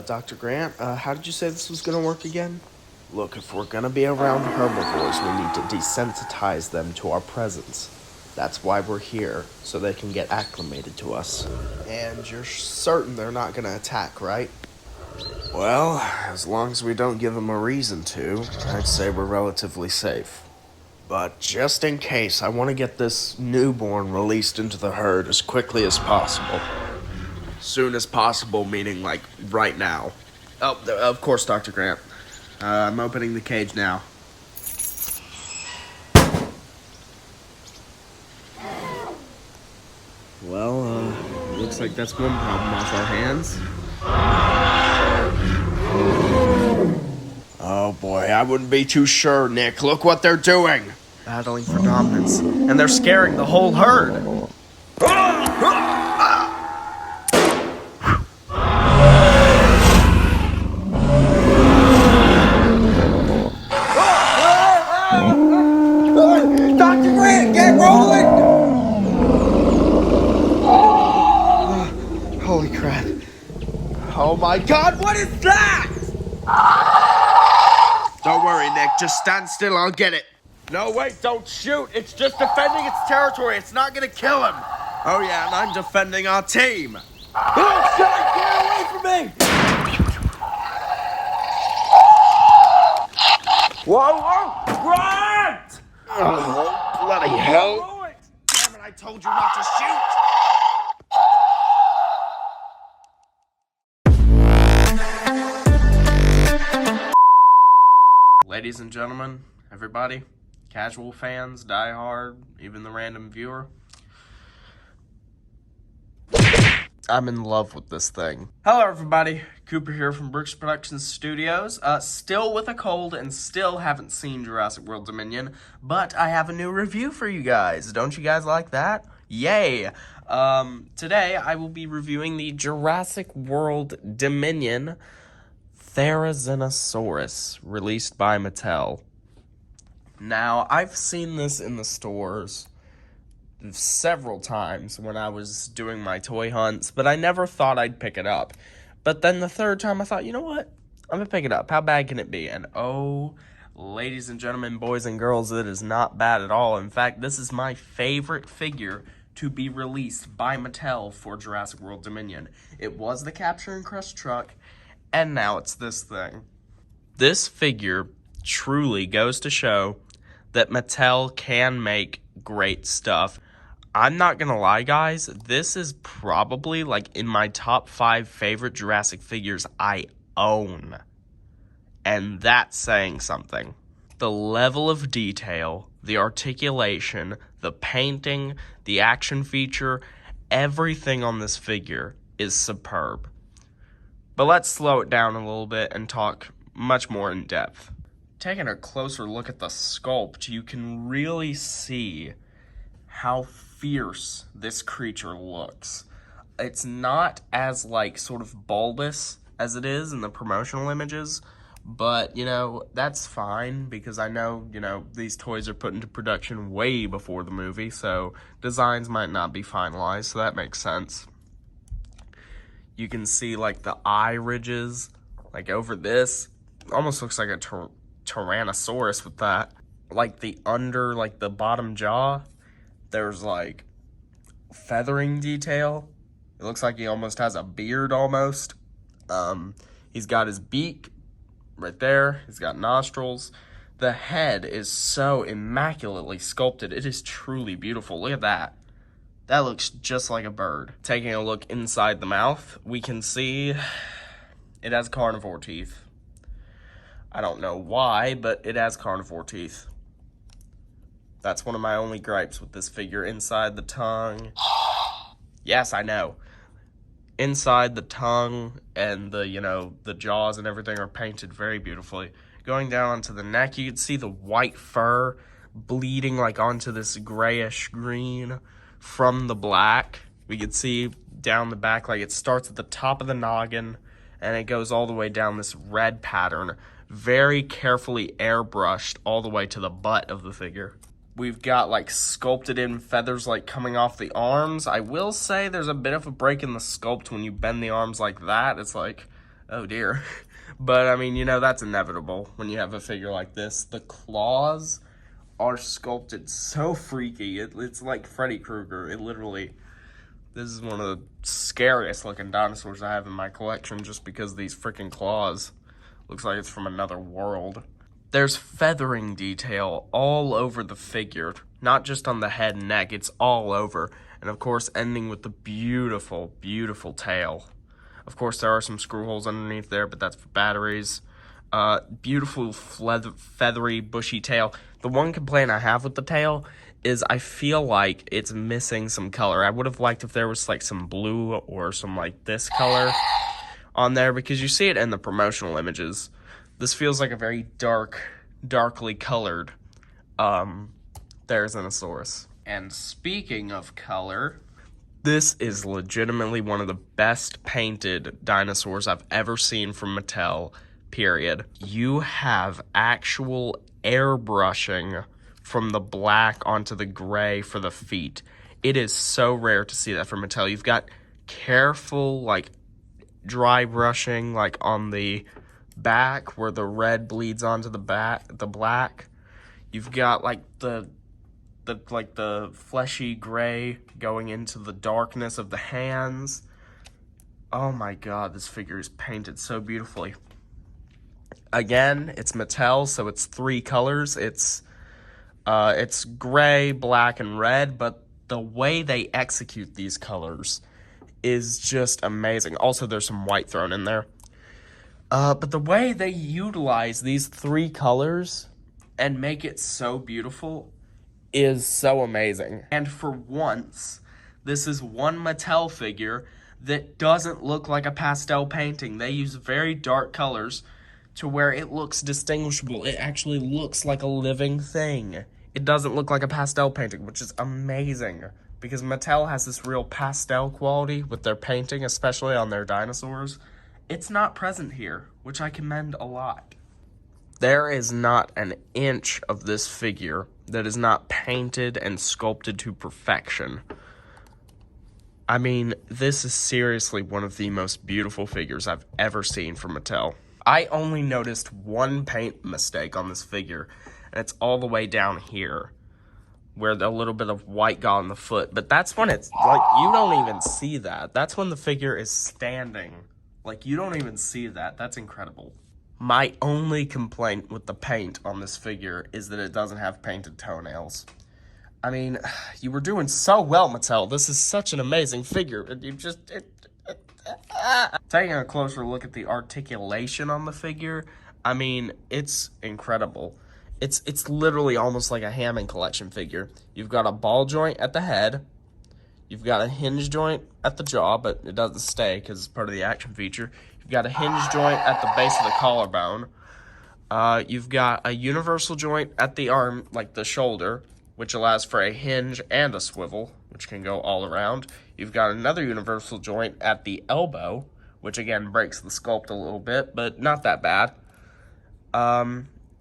Dr. Grant, how did you say this was gonna work again? Look, if we're gonna be around herbivores, we need to desensitize them to our presence. That's why we're here, so they can get acclimated to us. And you're certain they're not gonna attack, right? Well, as long as we don't give them a reason to, I'd say we're relatively safe. But just in case, I want to get this newborn released into the herd as quickly as possible. Soon as possible, meaning like right now. Oh, of course, Dr. Grant. I'm opening the cage now. Well, looks like that's one problem off our hands. Oh boy, I wouldn't be too sure, Nick. Look what they're doing. Battling for dominance. And they're scaring the whole herd. Dr. Grant, get rolling! Holy crap. Oh my god, what is that? Don't worry, Nick. Just stand still, I'll get it. No, wait, don't shoot. It's just defending its territory. It's not gonna kill him. Oh yeah, and I'm defending our team. Oh, shit! Get away from me! Whoa! Grant! Oh, bloody hell. Damn it, I told you not to shoot. Ladies and gentlemen, everybody, casual fans, diehard, even the random viewer, I'm in love with this thing. Hello everybody, Cooper here from Brooks Productions Studios. Still with a cold and still haven't seen Jurassic World Dominion, but I have a new review for you guys. Don't you guys like that? Yay! Today I will be reviewing the Jurassic World Dominion THERAZINOSAURus, released by Mattel. Now, I've seen this in the stores several times when I was doing my toy hunts, but I never thought I'd pick it up. But then the third time I thought, you know what? I'm gonna pick it up. How bad can it be? And oh, ladies and gentlemen, boys and girls, it is not bad at all. In fact, this is my favorite figure to be released by Mattel for Jurassic World Dominion. It was the Capture and Crush truck, and now it's this thing. This figure truly goes to show that Mattel can make great stuff. I'm not gonna lie, guys, this is probably like in my top 5 favorite Jurassic figures I own. And that's saying something. The level of detail, the articulation, the painting, the action feature, everything on this figure is superb. But let's slow it down a little bit and talk much more in depth. Taking a closer look at the sculpt, you can really see how fierce this creature looks. It's not as like sort of bulbous as it is in the promotional images, but you know, that's fine because I know, you know, these toys are put into production way before the movie, so designs might not be finalized, so that makes sense. You can see like the eye ridges, like over this, almost looks like a Tyrannosaurus with that. Like the like the bottom jaw, there's like feathering detail. It looks like he almost has a beard almost. He's got his beak right there. He's got nostrils. The head is so immaculately sculpted. It is truly beautiful. Look at that. That looks just like a bird. Taking a look inside the mouth, we can see it has carnivore teeth. I don't know why, but it has carnivore teeth. That's one of my only gripes with this figure. Inside the tongue. Yes, I know. Inside the tongue and the, you know, the jaws and everything are painted very beautifully. Going down onto the neck, you can see the white fur bleeding like onto this grayish green from the black. We can see down the back, like it starts at the top of the noggin and it goes all the way down this red pattern, very carefully airbrushed all the way to the butt of the figure. We've got like sculpted in feathers like coming off the arms. I will say there's a bit of a break in the sculpt when you bend the arms like that. It's like Oh dear. But I mean, you know, that's inevitable when you have a figure like this. The claws are sculpted so freaky. It's like Freddy Krueger. This is one of the scariest looking dinosaurs I have in my collection just because of these freaking claws. Looks like it's from another world. There's feathering detail all over the figure, not just on the head and neck, it's all over. And of course, ending with the beautiful, beautiful tail. Of course, there are some screw holes underneath there, but that's for batteries. Beautiful, feathery, bushy tail. The one complaint I have with the tail is I feel like it's missing some color. I would have liked if there was like some blue or some like this color on there, because you see it in the promotional images. This feels like a very darkly colored THERAZINOSAURUS. And speaking of color, this is legitimately one of the best painted dinosaurs I've ever seen from Mattel, period. You have actual airbrushing from the black onto the gray for the feet. It is so rare to see that from Mattel. You've got careful, like, dry brushing, like, on the back where the red bleeds onto the black. You've got, like, the fleshy gray going into the darkness of the hands. Oh my god, this figure is painted so beautifully. Again, it's Mattel, so it's 3 colors. It's gray, black, and red, but the way they execute these colors is just amazing. Also, there's some white thrown in there. But the way they utilize these 3 colors and make it so beautiful is so amazing. And for once, this is one Mattel figure that doesn't look like a pastel painting. They use very dark colors to where it looks distinguishable. It actually looks like a living thing. It doesn't look like a pastel painting, which is amazing, because Mattel has this real pastel quality with their painting, especially on their dinosaurs. It's not present here, which I commend a lot. There is not an inch of this figure that is not painted and sculpted to perfection. I mean, this is seriously one of the most beautiful figures I've ever seen from Mattel. I only noticed one paint mistake on this figure, and it's all the way down here, where a little bit of white got on the foot. But that's when it's, like, you don't even see that. That's when the figure is standing. Like, you don't even see that. That's incredible. My only complaint with the paint on this figure is that it doesn't have painted toenails. I mean, you were doing so well, Mattel. This is such an amazing figure. And you just... Taking a closer look at the articulation on the figure, I mean, it's incredible. It's literally almost like a Hammond collection figure. You've got a ball joint at the head. You've got a hinge joint at the jaw, but it doesn't stay because it's part of the action feature. You've got a hinge joint at the base of the collarbone. You've got a universal joint at the arm, like the shoulder, which allows for a hinge and a swivel, which can go all around. You've got another universal joint at the elbow, which again breaks the sculpt a little bit, but not that bad.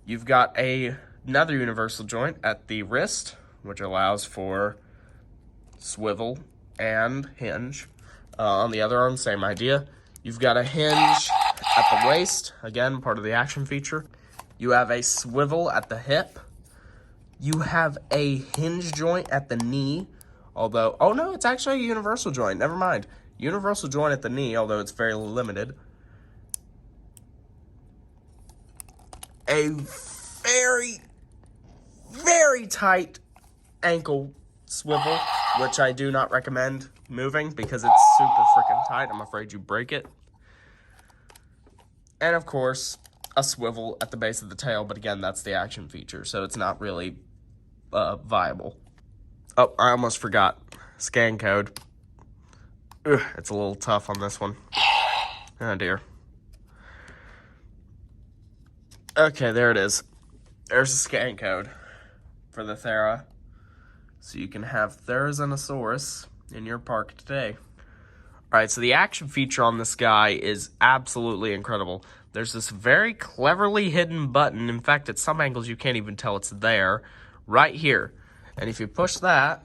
You've got another universal joint at the wrist, which allows for swivel and hinge. On the other arm, same idea. You've got a hinge at the waist, again, part of the action feature. You have a swivel at the hip. You have a hinge joint at the knee, although, oh no, it's actually a universal joint, never mind. Universal joint at the knee, although it's very limited. A very, very tight ankle swivel, which I do not recommend moving because it's super freaking tight. I'm afraid you break it. And of course, a swivel at the base of the tail, but again, that's the action feature, so it's not really viable. Oh, I almost forgot. Scan code. Ugh, it's a little tough on this one. Oh dear. Okay, there it is. There's a scan code for the Thera, so you can have THERAZINOSAURUS in your park today. Alright, so the action feature on this guy is absolutely incredible. There's this very cleverly hidden button. In fact, at some angles you can't even tell it's there. Right here. And if you push that,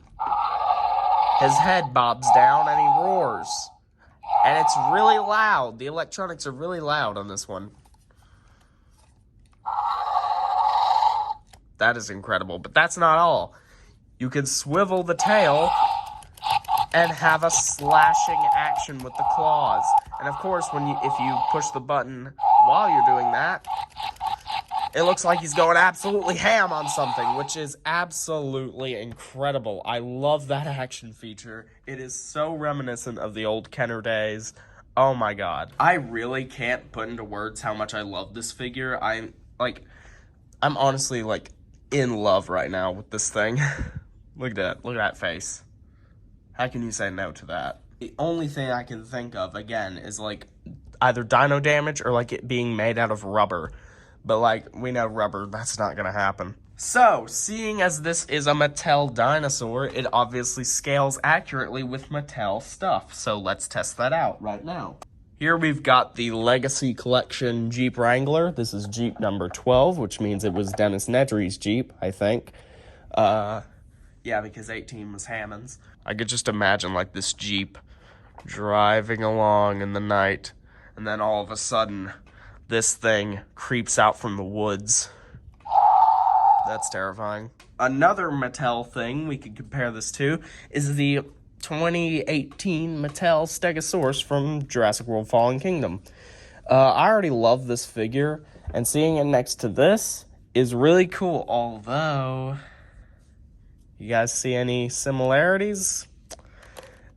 his head bobs down and he roars. And it's really loud. The electronics are really loud on this one. That is incredible, but that's not all. You can swivel the tail and have a slashing action with the claws. And of course, if you push the button while you're doing that, it looks like he's going absolutely ham on something, which is absolutely incredible. I love that action feature. It is so reminiscent of the old Kenner days. Oh my god. I really can't put into words how much I love this figure. I'm honestly, like, in love right now with this thing. Look at that. Look at that face. How can you say no to that? The only thing I can think of, again, is, like, either dino damage or, like, it being made out of rubber. But, like, we know rubber, that's not gonna happen. So, seeing as this is a Mattel dinosaur, it obviously scales accurately with Mattel stuff. So let's test that out right now. Here we've got the Legacy Collection Jeep Wrangler. This is Jeep number 12, which means it was Dennis Nedry's Jeep, I think. Yeah, because 18 was Hammond's. I could just imagine, like, this Jeep driving along in the night, and then all of a sudden, this thing creeps out from the woods. That's terrifying. Another Mattel thing we could compare this to is the 2018 Mattel Stegosaurus from Jurassic World Fallen Kingdom. I already love this figure, and seeing it next to this is really cool, although, you guys see any similarities?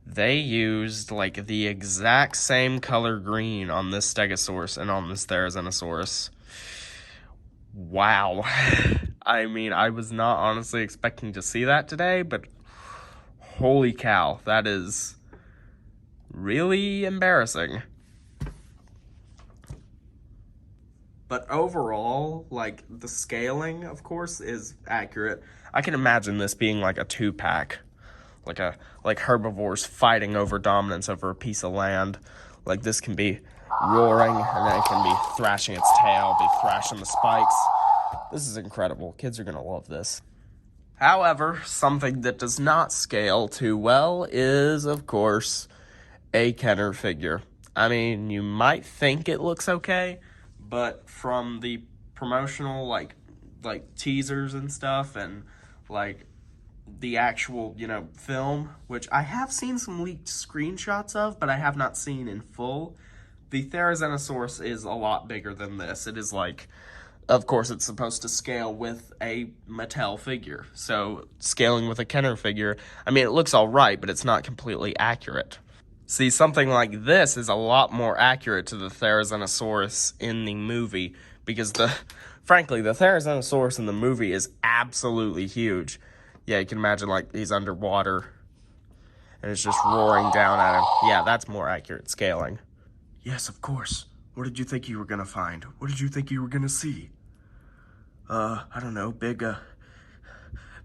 They used, like, the exact same color green on this Stegosaurus and on this THERAZINOSAURUS. Wow. I mean, I was not honestly expecting to see that today, but holy cow, that is really embarrassing. But overall, like, the scaling, of course, is accurate. I can imagine this being like a 2-pack. Like herbivores fighting over dominance over a piece of land. Like, this can be roaring, and then it can be thrashing its tail, be thrashing the spikes. This is incredible. Kids are gonna love this. However, something that does not scale too well is, of course, a Kenner figure. I mean, you might think it looks okay, but from the promotional, like teasers and stuff, and, like, the actual, film, which I have seen some leaked screenshots of, but I have not seen in full, the THERAZINOSAURUS is a lot bigger than this. It is, like, of course, it's supposed to scale with a Mattel figure. So, scaling with a Kenner figure, I mean, it looks all right, but it's not completely accurate. See, something like this is a lot more accurate to the THERAZINOSAURUS in the movie, because frankly, the THERAZINOSAURUS in the movie is absolutely huge. Yeah, you can imagine, like, he's underwater, and it's just roaring down at him. Yeah, that's more accurate scaling. Yes, of course. What did you think you were gonna find? What did you think you were gonna see? I don't know, big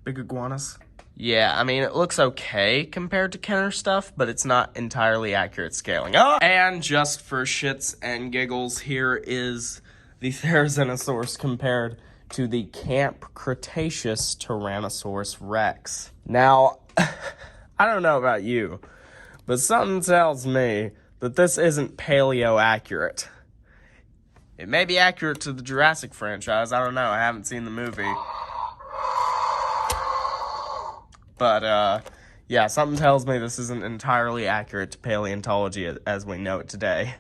iguanas? Yeah, I mean, it looks okay compared to Kenner stuff, but it's not entirely accurate scaling. Oh! And just for shits and giggles, here is the THERAZINOSAURUS compared to the Camp Cretaceous Tyrannosaurus Rex. Now, I don't know about you, but something tells me that this isn't paleo accurate. It may be accurate to the Jurassic franchise. I don't know. I haven't seen the movie. But, yeah, something tells me this isn't entirely accurate to paleontology as we know it today.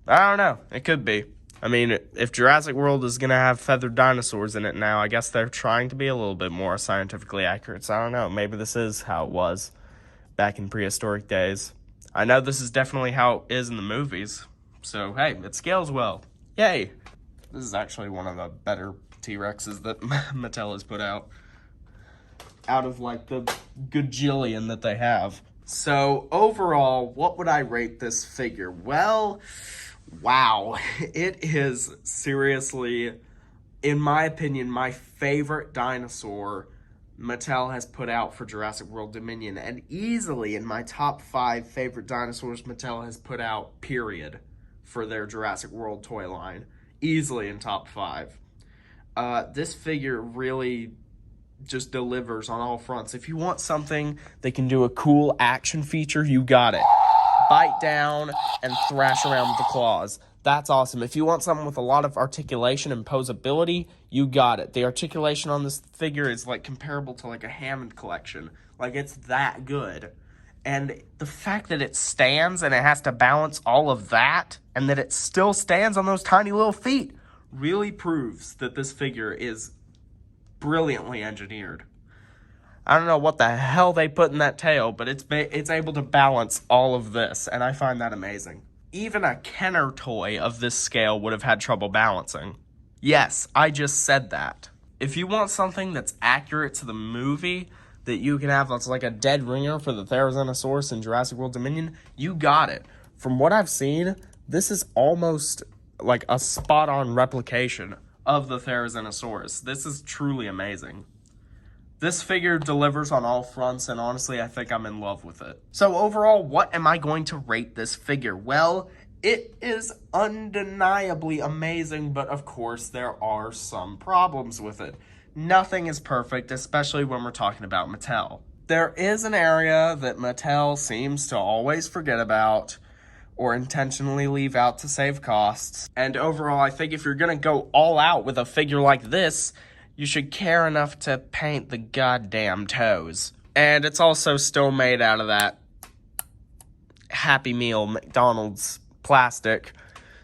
I don't know. It could be. I mean, if Jurassic World is going to have feathered dinosaurs in it now, I guess they're trying to be a little bit more scientifically accurate. So I don't know. Maybe this is how it was back in prehistoric days. I know this is definitely how it is in the movies. So, hey, it scales well. Yay! This is actually one of the better T-Rexes that Mattel has put out. Out of, like, the gajillion that they have. So, overall, what would I rate this figure? Well, wow. It is seriously, in my opinion, my favorite dinosaur Mattel has put out for Jurassic World Dominion, and easily in my top 5 favorite dinosaurs Mattel has put out, period, for their Jurassic World toy line. Easily in top 5. This figure really just delivers on all fronts. If you want something that can do a cool action feature, you got it. bite down and thrash around with the claws. That's awesome. If you want something with a lot of articulation and posability, you got it. The articulation on this figure is like comparable to like a Hammond collection. Like, it's that good. And the fact that it stands and it has to balance all of that, and that it still stands on those tiny little feet, really proves that this figure is brilliantly engineered. I don't know what the hell they put in that tail, but it's able to balance all of this, and I find that amazing. Even a Kenner toy of this scale would have had trouble balancing. Yes, I just said that. If you want something that's accurate to the movie, that you can have that's like a dead ringer for the THERAZINOSAURus in Jurassic World Dominion, you got it. From what I've seen, this is almost like a spot-on replication of the THERAZINOSAURus. This is truly amazing. This figure delivers on all fronts, and honestly, I think I'm in love with it. So overall, what am I going to rate this figure? Well, it is undeniably amazing, but of course, there are some problems with it. Nothing is perfect, especially when we're talking about Mattel. There is an area that Mattel seems to always forget about, or intentionally leave out to save costs. And overall, I think if you're gonna go all out with a figure like this, you should care enough to paint the goddamn toes. And it's also still made out of that Happy Meal McDonald's plastic.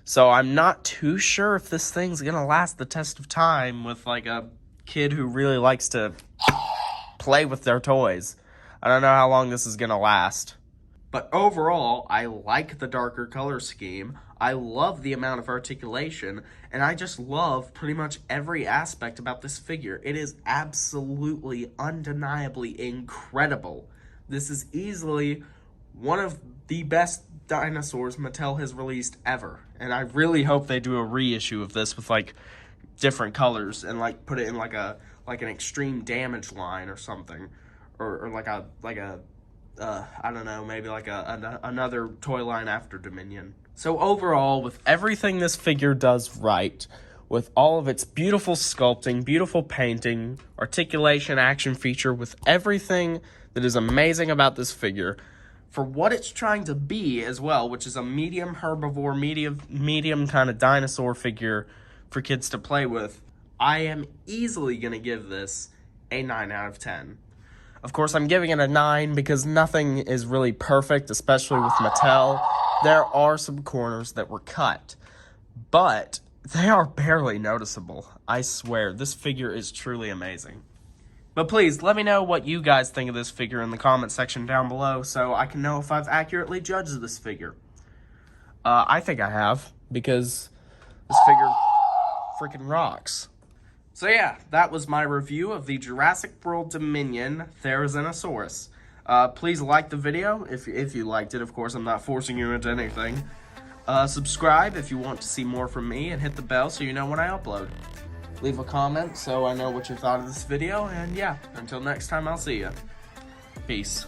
So I'm not too sure if this thing's gonna last the test of time with like a kid who really likes to play with their toys. I don't know how long this is gonna last. But overall, I like the darker color scheme. I love the amount of articulation, and I just love pretty much every aspect about this figure. It is absolutely, undeniably incredible. This is easily one of the best dinosaurs Mattel has released ever, and I really hope they do a reissue of this with like different colors and like put it in like an extreme damage line or something, or like a I don't know, maybe like another toy line after Dominion. So overall, with everything this figure does right, with all of its beautiful sculpting, beautiful painting, articulation, action feature, with everything that is amazing about this figure, for what it's trying to be as well, which is a medium herbivore, medium kind of dinosaur figure for kids to play with, I am easily going to give this a 9 out of 10. Of course, I'm giving it a 9 because nothing is really perfect, especially with Mattel. There are some corners that were cut, but they are barely noticeable. I swear, this figure is truly amazing. But please, let me know what you guys think of this figure in the comment section down below so I can know if I've accurately judged this figure. I think I have, because this figure freaking rocks. So yeah, that was my review of the Jurassic World Dominion THERAZINOSAURus. Please like the video if you liked it. Of course, I'm not forcing you into anything. Subscribe if you want to see more from me, and hit the bell so you know when I upload. Leave a comment so I know what you thought of this video, and yeah, until next time, I'll see you. Peace.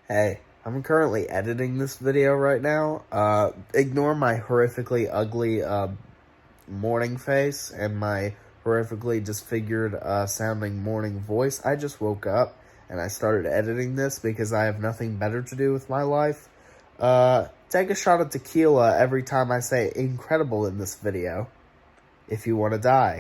Hey, I'm currently editing this video right now. Ignore my horrifically ugly morning face and my horrifically disfigured sounding morning voice. I just woke up and I started editing this because I have nothing better to do with my life. Take a shot of tequila every time I say incredible in this video if you want to die.